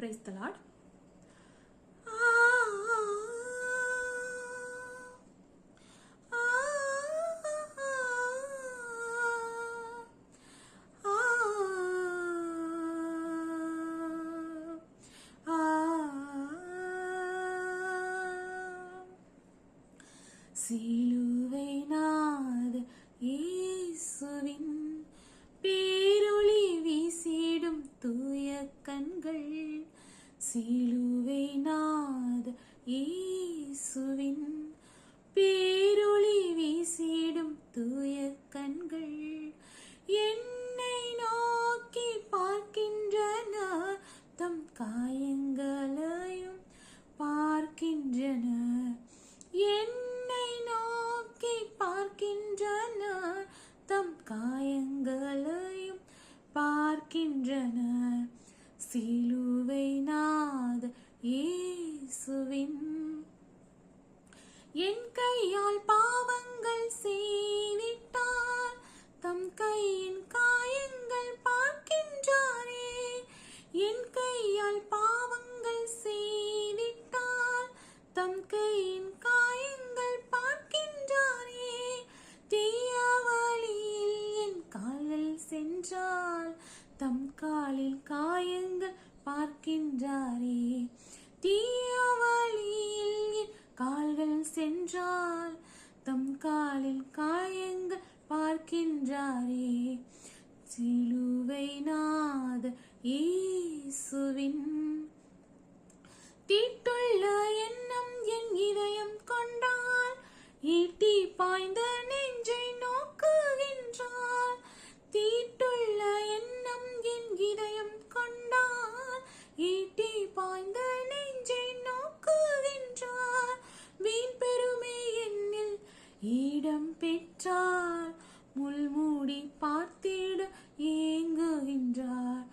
Praise the Lord. சிலுவை நாத இயேசுவின் பேரொளி வீசிடும் தூய கண்கள், சிலுவை நாத இயேசுவின் பேரொளி வீசிடும் தூய கண்கள் என்னை நோக்கி பார்க்கின்றன, தம் காயங்களையும் பார்க்கின்றன. என்னை நோக்கி பார்க்கின்றன, தம் காயங்களையும் பார்க்கின்றன. சிலுவை நாத இயேசுவின் என் கையால் பாவங்கள் செய்விட்டார், தம் கையின் காயங்கள் பார்க்கின்றாரே. என் கையால் பாவங்கள் செய்விட்டார், தம் கையின் காயங்கள் பார்க்கின்றாரே. தீய வழியில் என் கால்கள் சென்றால், தம் காலில் காயங்கள் பார்க்கின்றாரே. தீய வழியில் என் கால்கள் சென்றால், தம் காலில் காயங்கள் பார்க்கின்றாரே. சிலுவை நாத இயேசுவின் தீட்டுள்ள எண்ணம் என் இதயம் கொண்டால், ஈட்டி பாய்ந்த நெஞ்சை நோக்குகின்றார். தீட்டுள்ள எண்ணம் என் இதயம் கொண்டால், ஈட்டி பாய்ந்த நெஞ்சை நோக்குகின்றார். வீண் பெருமை என்னில் இடம் பெற்றால், முள்மூடி பார்த்திட ஏங்குகின்றார்.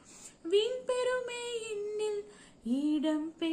வீண் பெருமை என்னில் இடம் பெற்றால்,